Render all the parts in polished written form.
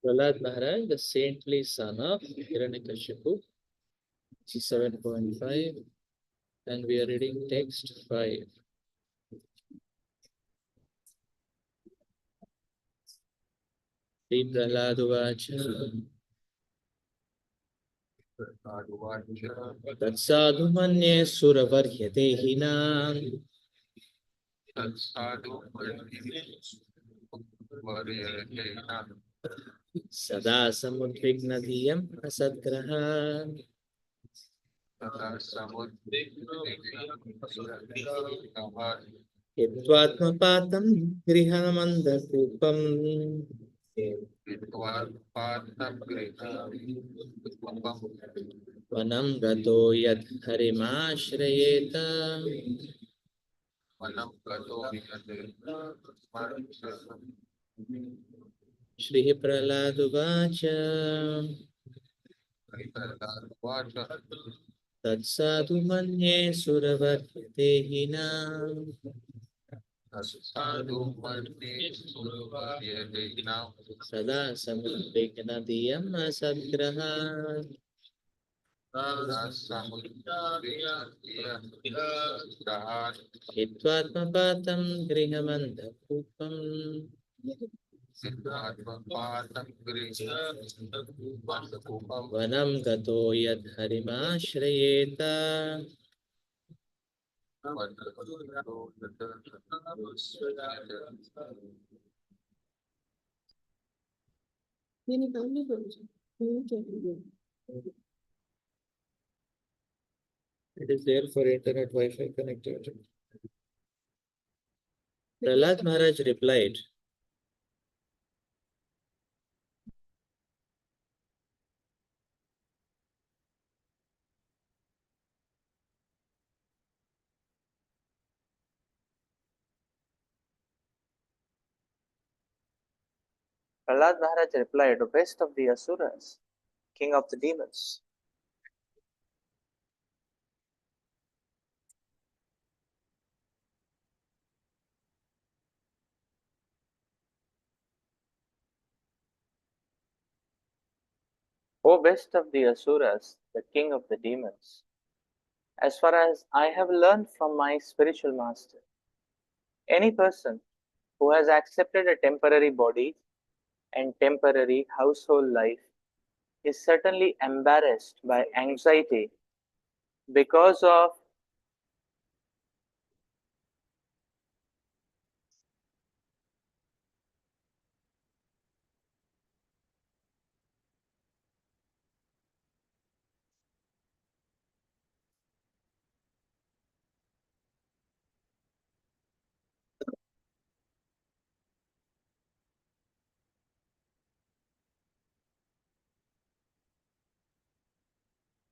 Prahlad Maharaj, the saintly son of Hiranyakashipu, 7.5, and we are reading text 5. Sri Prahlad Uvacha Tatsadhu manye suravarhyate hinam Sada samudvignadiyam asadgraha Yatvatmapatam grihamandakupam Vanam gato yad harimashrayeta Shri Prahlad Uvacha Tatsadhu manye suravarhyate hinam Sada samudvignadiyam asadgraha Hitvatmapatam grihamandakupam Vanam gato yad harimashrayeta It is there for internet Wi-Fi connectivity. Prahlad Maharaj replied, Prahlad Maharaj replied, O best of the Asuras, king of the demons, O best of the Asuras, the king of the demons, as far as I have learned from my spiritual master, any person who has accepted a temporary body and temporary household life is certainly embarrassed by anxiety because of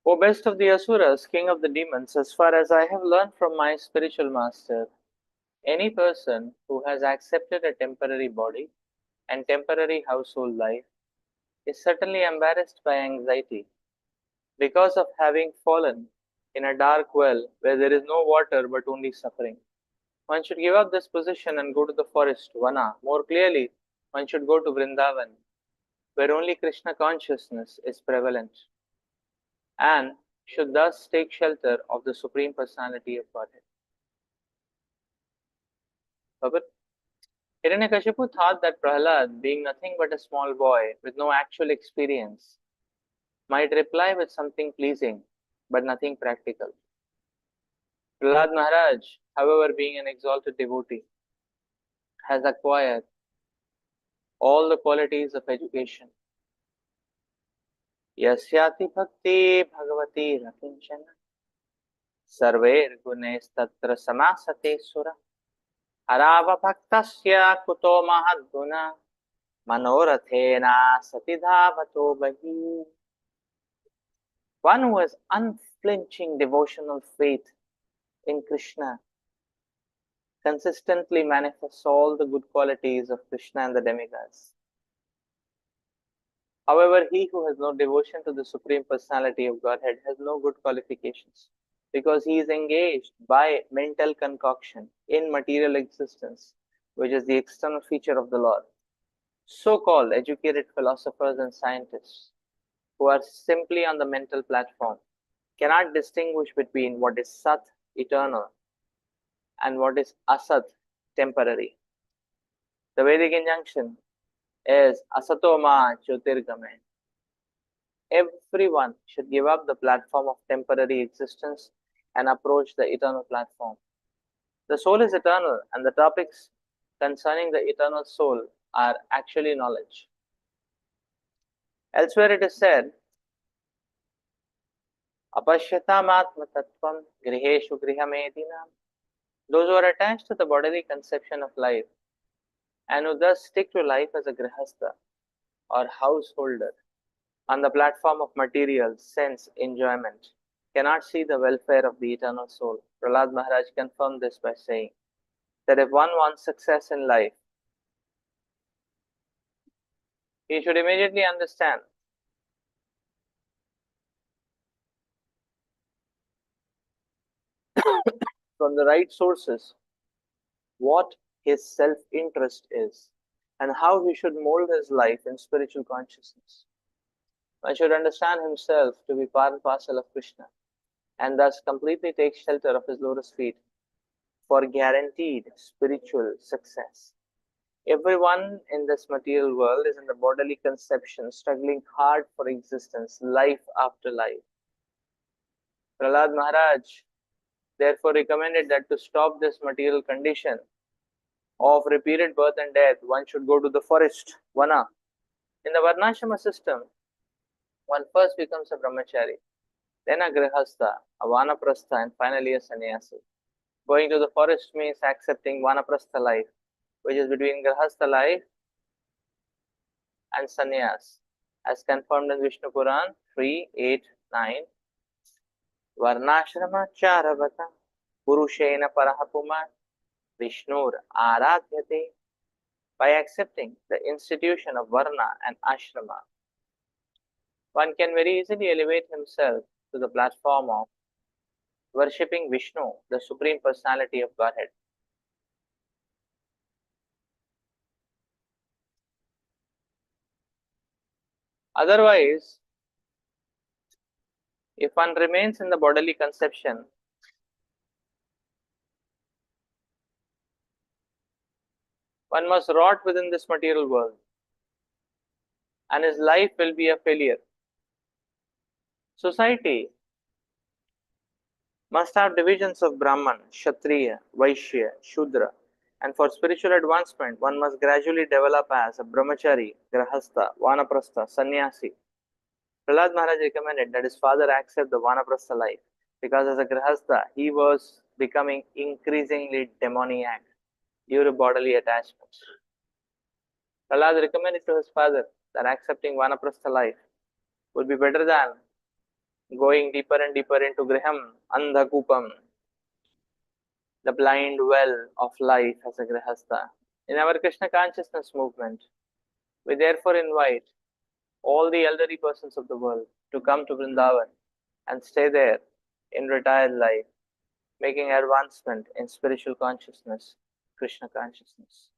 O best of the Asuras, king of the demons, as far as I have learned from my spiritual master, any person who has accepted a temporary body and temporary household life is certainly embarrassed by anxiety because of having fallen in a dark well where there is no water but only suffering. One should give up this position and go to the forest, Vana. More clearly, one should go to Vrindavan, where only Krishna consciousness is prevalent, and should thus take shelter of the Supreme Personality of Godhead. Babur, Hiranyakashipu thought that Prahlad, being nothing but a small boy with no actual experience, might reply with something pleasing, but nothing practical. Prahlad Maharaj, however, being an exalted devotee, has acquired all the qualities of education. Yasyati bhakti bhagavati rakinchana sarver gunestatra samasate sura arava bhaktasya kuto mahadguna manorathena satidhavato bahi. One who has unflinching devotional faith in Krishna consistently manifests all the good qualities of Krishna and the demigods. However, he who has no devotion to the Supreme Personality of Godhead has no good qualifications because he is engaged by mental concoction in material existence, which is the external feature of the Lord. So-called educated philosophers and scientists who are simply on the mental platform cannot distinguish between what is Sat, eternal, and what is Asat, temporary. The Vedic injunction is Asato Ma Jyotirgame. Everyone should give up the platform of temporary existence and approach the eternal platform. The soul is eternal, and the topics concerning the eternal soul are actually knowledge. Elsewhere it is said, Apashyatam Tattvam Griheshu Grihamedinam. Those who are attached to the bodily conception of life and who thus stick to life as a grihastha or householder on the platform of material sense enjoyment cannot see the welfare of the eternal soul. Prahlad Maharaj confirmed this by saying that if one wants success in life, he should immediately understand from the right sources what his self-interest is and how he should mold his life in spiritual consciousness. One should understand himself to be part and parcel of Krishna and thus completely take shelter of his lotus feet for guaranteed spiritual success. Everyone in this material world is in the bodily conception, struggling hard for existence, life after life. Prahlad Maharaj therefore recommended that to stop this material condition of repeated birth and death, one should go to the forest, Vana. In the Varnashrama system, one first becomes a brahmachari, then a grihastha, a vanaprastha, and finally a sannyasi. Going to the forest means accepting vanaprastha life, which is between grihastha life and sannyas, as confirmed in Vishnu Puran 3:8-9. Varnashrama charavata purushena parahapuman Vishnur aradhyate. By accepting the institution of Varna and Ashrama, one can very easily elevate himself to the platform of worshipping Vishnu, the Supreme Personality of Godhead. Otherwise, if one remains in the bodily conception, one must rot within this material world, and his life will be a failure. Society must have divisions of Brahman, Kshatriya, Vaishya, Shudra, and for spiritual advancement, one must gradually develop as a brahmachari, grahastha, vanaprastha, sannyasi. Prahlad Maharaj recommended that his father accept the vanaprastha life because as a grahastha, he was becoming increasingly demoniac due to bodily attachments. Prahlad recommended to his father that accepting vanaprastha life would be better than going deeper and deeper into griham, andhakupam, the blind well of life as a grihastha. In our Krishna consciousness movement, we therefore invite all the elderly persons of the world to come to Vrindavan and stay there in retired life, making advancement in spiritual consciousness, Krishna consciousness.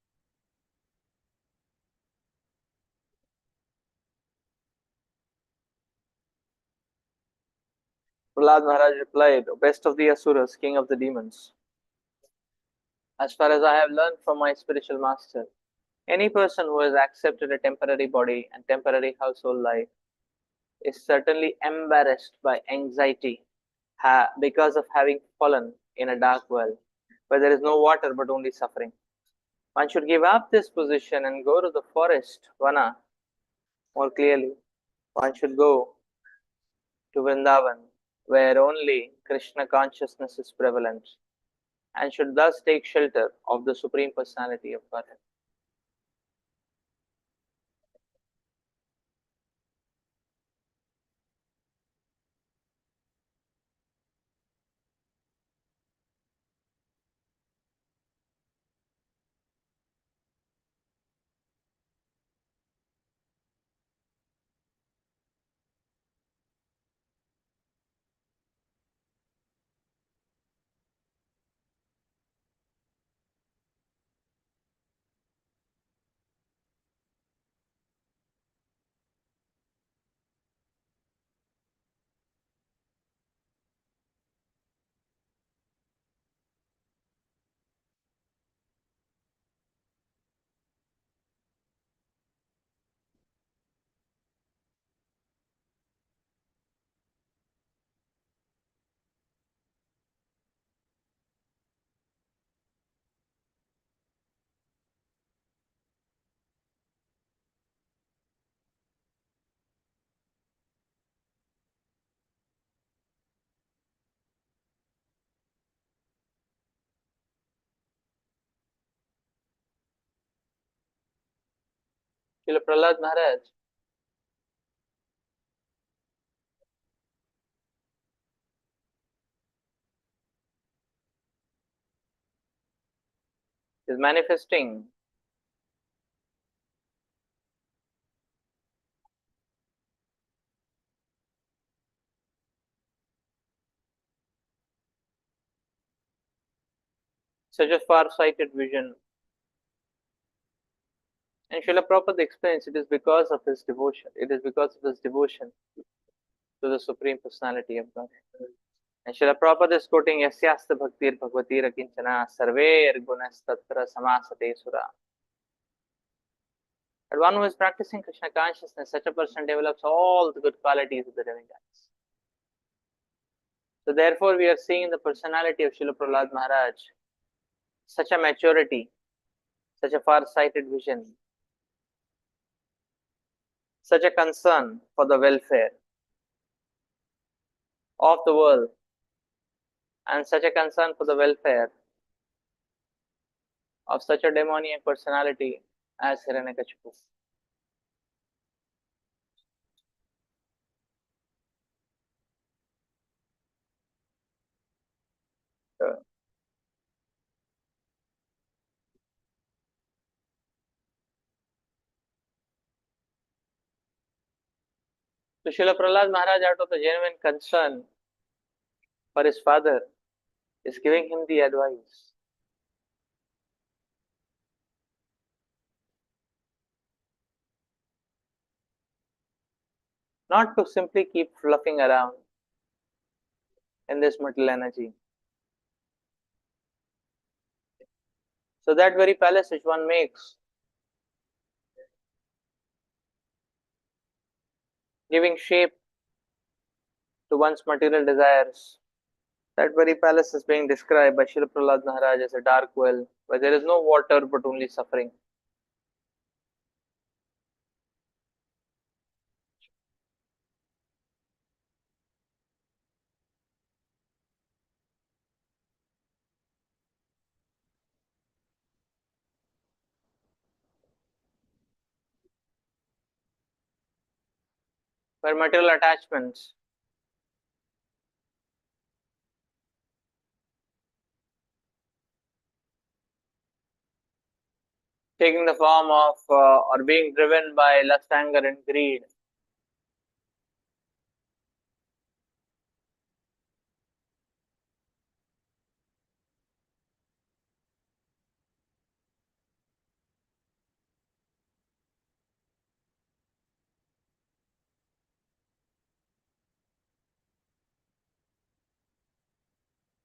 Prahlad Maharaj replied, O best of the Asuras, king of the demons, as far as I have learned from my spiritual master, any person who has accepted a temporary body and temporary household life is certainly embarrassed by anxiety because of having fallen in a dark well where there is no water but only suffering. One should give up this position and go to the forest, Vana, more clearly. One should go to Vrindavan, where only Krishna consciousness is prevalent, and should thus take shelter of the Supreme Personality of Godhead. Srila Prahlad Maharaj is manifesting such a far-sighted vision. And Srila Prabhupada explains it is because of his devotion. It is because of his devotion to the Supreme Personality of God. And Srila Prabhupada is quoting Yasyasta Bhaktir Bhagavati Rakinchana Sarver Gunastatra Samasate Sura. But one who is practicing Krishna consciousness, such a person develops all the good qualities of the demigods. So therefore, we are seeing in the personality of Srila Prahlad Maharaj such a maturity, such a far-sighted vision, such a concern for the welfare of the world, and such a concern for the welfare of such a demoniac personality as Hiranyakashipu. So Srila Prahlad Maharaj, out of the genuine concern for his father, is giving him the advice. Not to simply keep fluffing around in this material energy. So that very palace which one makes, giving shape to one's material desires, that very palace is being described by Srila Prahlad Maharaj as a dark well, where there is no water but only suffering. Where material attachments taking the form of or being driven by lust, anger, and greed.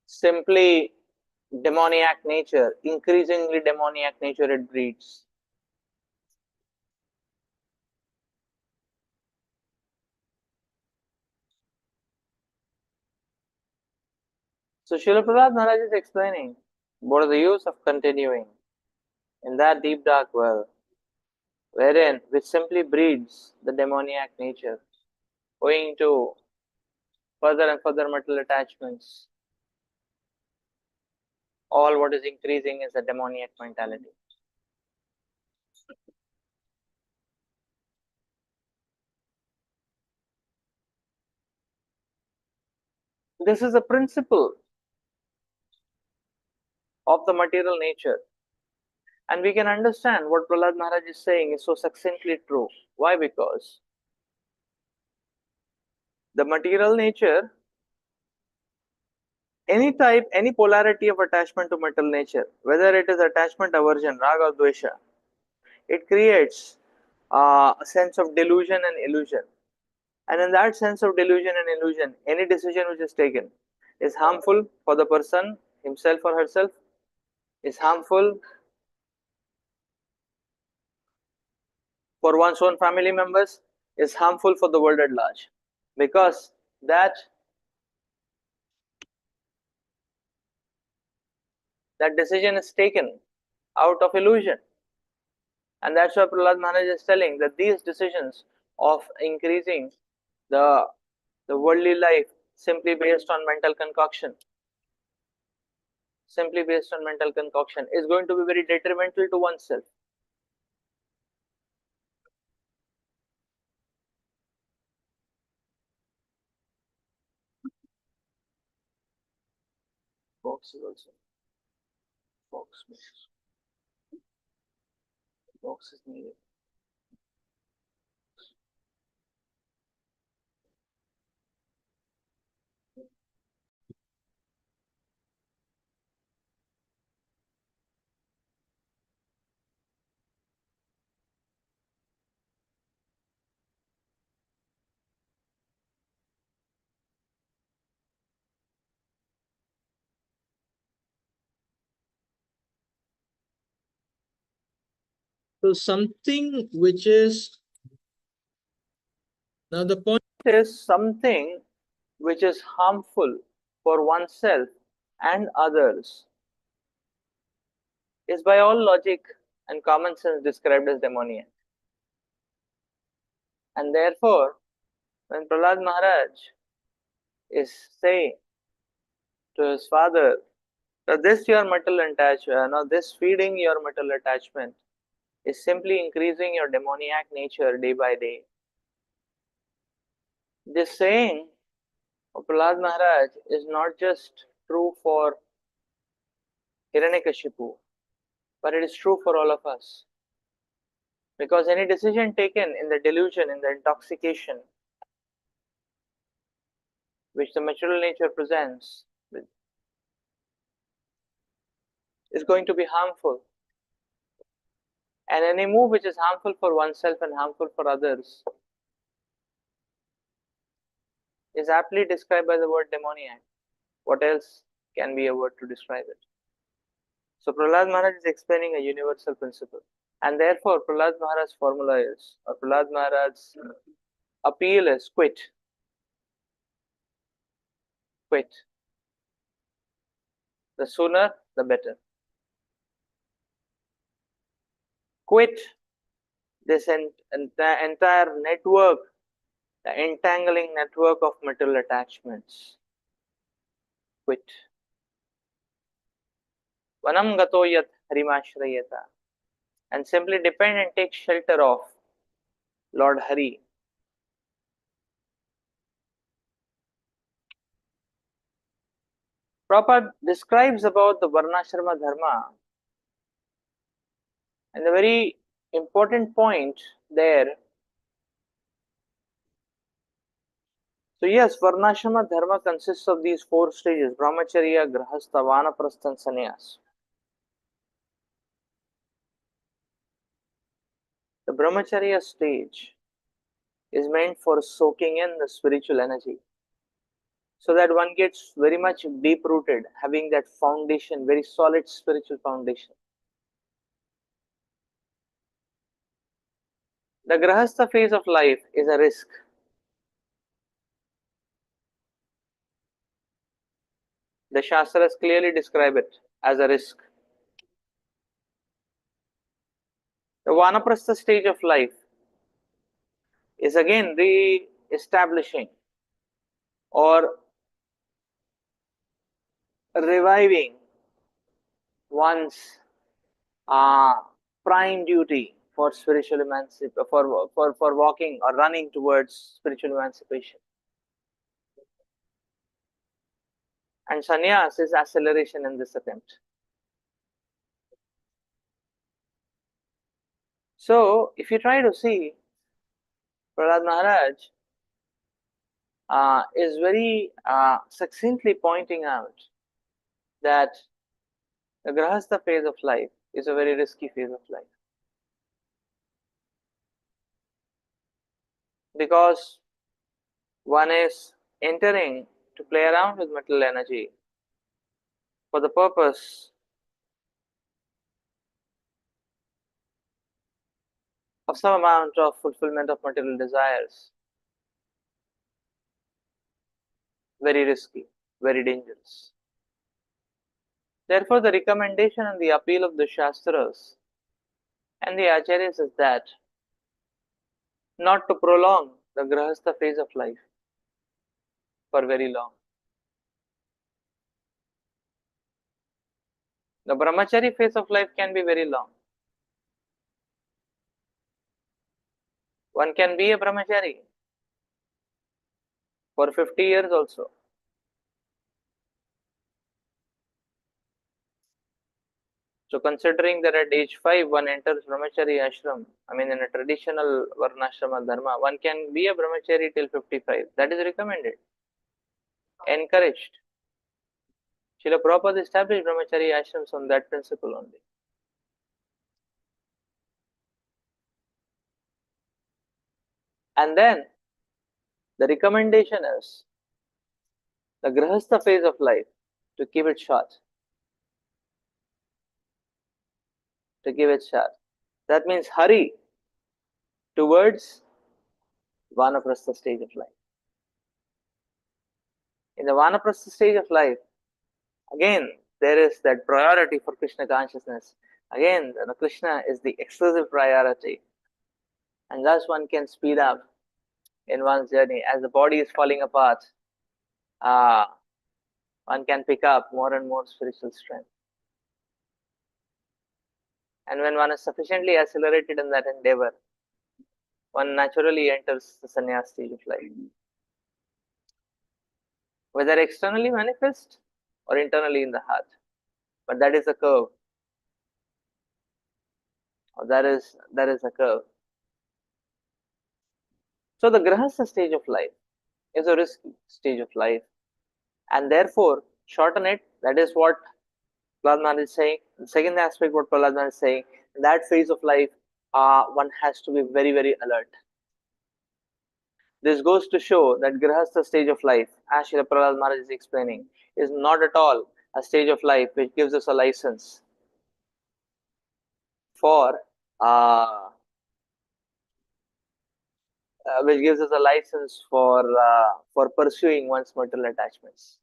Simply demoniac nature, increasingly demoniac nature it breeds. So Srila Prahlad Maharaj is explaining what is the use of continuing. in that deep dark well, wherein which simply breeds the demoniac nature, owing to further and further mental attachments. All what is increasing is the demoniac mentality. This is a principle of the material nature. And we can understand what Prahlad Maharaj is saying is so succinctly true. Why? Because the material nature, any type, any polarity of attachment to material nature, whether it is attachment, aversion, raga, or dvesha, it creates a sense of delusion and illusion. And in that sense of delusion and illusion, any decision which is taken is harmful for the person himself or herself, is harmful for one's own family members, is harmful for the world at large. Because that decision is taken out of illusion. And that's why Prahlad Maharaj is telling that these decisions of increasing the, the worldly life simply based on mental concoction, is going to be very detrimental to oneself. Box is also box is needed. So something which is now the point Is something which is harmful for oneself and others is by all logic and common sense described as demoniac. And therefore, when Prahlad Maharaj is saying to his father that this your mental attachment, this feeding your mental attachment is simply increasing your demoniac nature day by day. This saying of Prahlad Maharaj is not just true for Hiranyakashipu, but it is true for all of us. Because any decision taken in the delusion, in the intoxication, which the material nature presents, is going to be harmful. And any move which is harmful for oneself and harmful for others is aptly described by the word demoniac. What else can be a word to describe it? So Prahlad Maharaj is explaining a universal principle. And therefore, Prahlad Maharaj's formula is, or Prahlad Maharaj's appeal is quit. Quit. The sooner, the better. Quit this entire network, the entangling network of material attachments. Quit. Vanam gato yat harimashrayata. And simply depend and take shelter of Lord Hari. Prabhupada describes about the Varnashrama Dharma, and the very important point there. So yes, Varnashrama Dharma consists of these four stages: Brahmacharya, Grahastha, Vanaprastha, and Sannyas. The Brahmacharya stage is meant for soaking in the spiritual energy, so that one gets very much deep rooted, having that foundation, very solid spiritual foundation. The Grahastha phase of life is a risk. The Shastras clearly describe it as a risk. The Vanaprastha stage of life is again re-establishing or reviving one's prime duty for spiritual emancipation, for walking or running towards spiritual emancipation. And sannyas is acceleration in this attempt. So, if you try to see, Prahlad Maharaj is very succinctly pointing out that the Grahastha phase of life is a very risky phase of life. Because one is entering to play around with material energy for the purpose of some amount of fulfillment of material desires. Very risky, very dangerous. Therefore, the recommendation and the appeal of the Shastras and the Acharyas is that not to prolong the Grahastha phase of life for very long. The Brahmachari phase of life can be very long. One can be a Brahmachari for 50 years also. So, considering that at age 5 one enters Brahmachari ashram, I mean in a traditional Varnashrama dharma, one can be a Brahmachari till 55. That is recommended, encouraged. Srila Prabhupada established Brahmachari ashrams on that principle only. And then the recommendation is the Grahastha phase of life to keep it short. To give it short. That means hurry towards Vanaprastha stage of life. In the Vanaprastha stage of life, again, there is that priority for Krishna consciousness. Again, Krishna is the exclusive priority. And thus one can speed up in one's journey. As the body is falling apart, one can pick up more and more spiritual strength. And when one is sufficiently accelerated in that endeavor, one naturally enters the sannyas stage of life. Whether externally manifest or internally in the heart. But that is a curve. Or that is a curve. So the Grahastha stage of life is a risky stage of life. And therefore, shorten it. That is what Prahlad Maharaj is saying. The second aspect, what Prahlad Maharaj is saying, in that phase of life, one has to be very, very alert. This goes to show that Grahastha stage of life, as Srila Prahlad Maharaj is explaining, is not at all a stage of life which gives us a license for pursuing one's material attachments.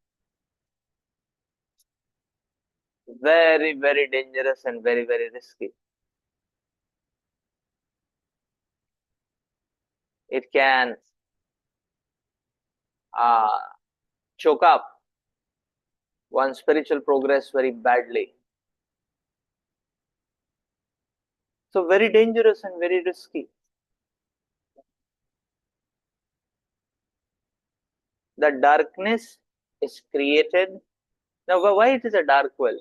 Very, very dangerous and very, very risky. It can choke up one's spiritual progress very badly. So very dangerous and very risky. The darkness is created. Now, why it is a dark well?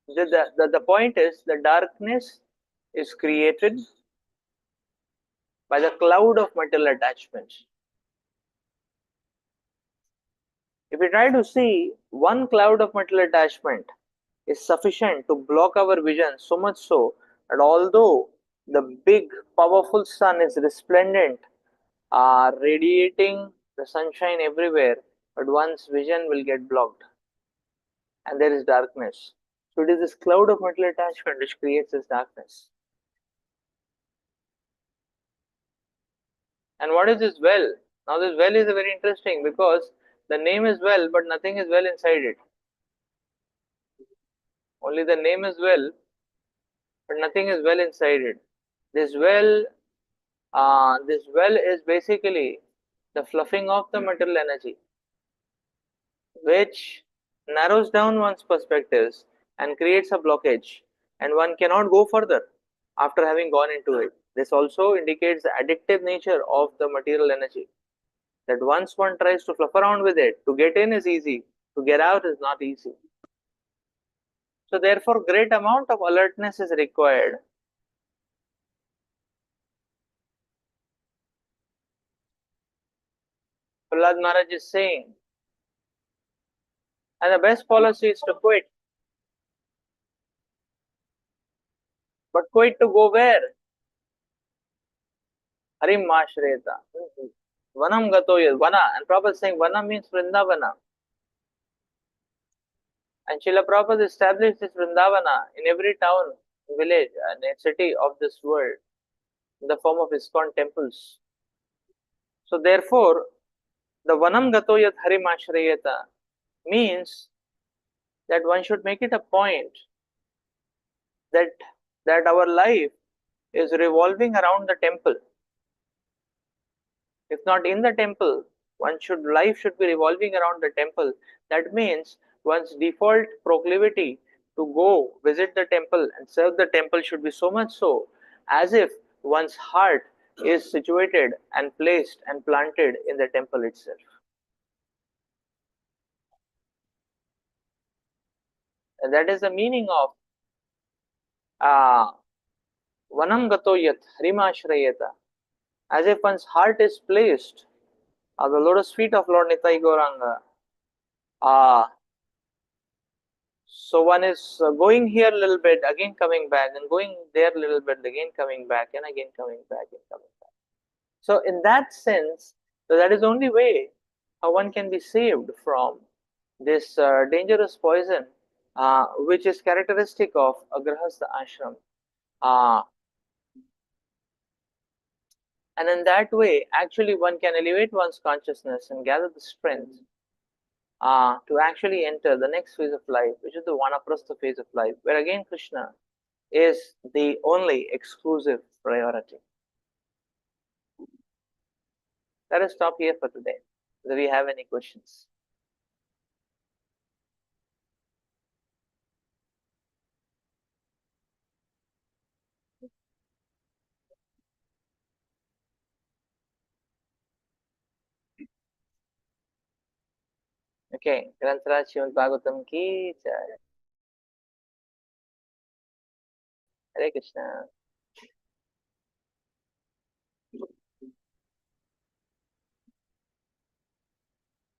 The point is the darkness is created by the cloud of material attachment. If we try to see, one cloud of material attachment is sufficient to block our vision, so much so that although the big powerful sun is resplendent, radiating the sunshine everywhere, but one's vision will get blocked and there is darkness. So it is this cloud of material attachment which creates this darkness. And what is this well? Now this well is very interesting because the name is well, but nothing is well inside it. Only the name is well, but nothing is well inside it. This well is basically the fluffing of the material energy, which narrows down one's perspectives and creates a blockage, and one cannot go further after having gone into it. This also indicates the addictive nature of the material energy, that once one tries to fluff around with it, to get in is easy, to get out is not easy. So therefore, great amount of alertness is required. Prahlad Maharaj is saying, and the best policy is to quit. But quit to go where? Harim Mashreta. Vanam gato yad. Vana. And Prabhupada is saying Vana means Vrindavana. And Srila Prabhupada established this Vrindavana in every town, village, and city of this world in the form of ISKCON temples. So therefore, the Vanam gato yad Harim Ashrayata means that one should make it a point that our life is revolving around the temple. If not in the temple, life should be revolving around the temple. That means one's default proclivity to go visit the temple and serve the temple should be so much so as if one's heart is situated and placed and planted in the temple itself. And that is the meaning of Vanam gato yat harimashrayata, as if one's heart is placed at the lotus feet of Lord Nitai Gauranga. So one is going here a little bit, again coming back, and going there a little bit, again coming back, and again coming back and coming back. So in that sense, so that is the only way how one can be saved from this dangerous poison, which is characteristic of a grahastha ashram. And in that way, actually one can elevate one's consciousness and gather the strength to actually enter the next phase of life, which is the Vanaprastha phase of life, where again Krishna is the only exclusive priority. Let us stop here for today. Do we have any questions? Okay, Grantaraj Srimad Bhagavatam ki jai. Hare Krishna.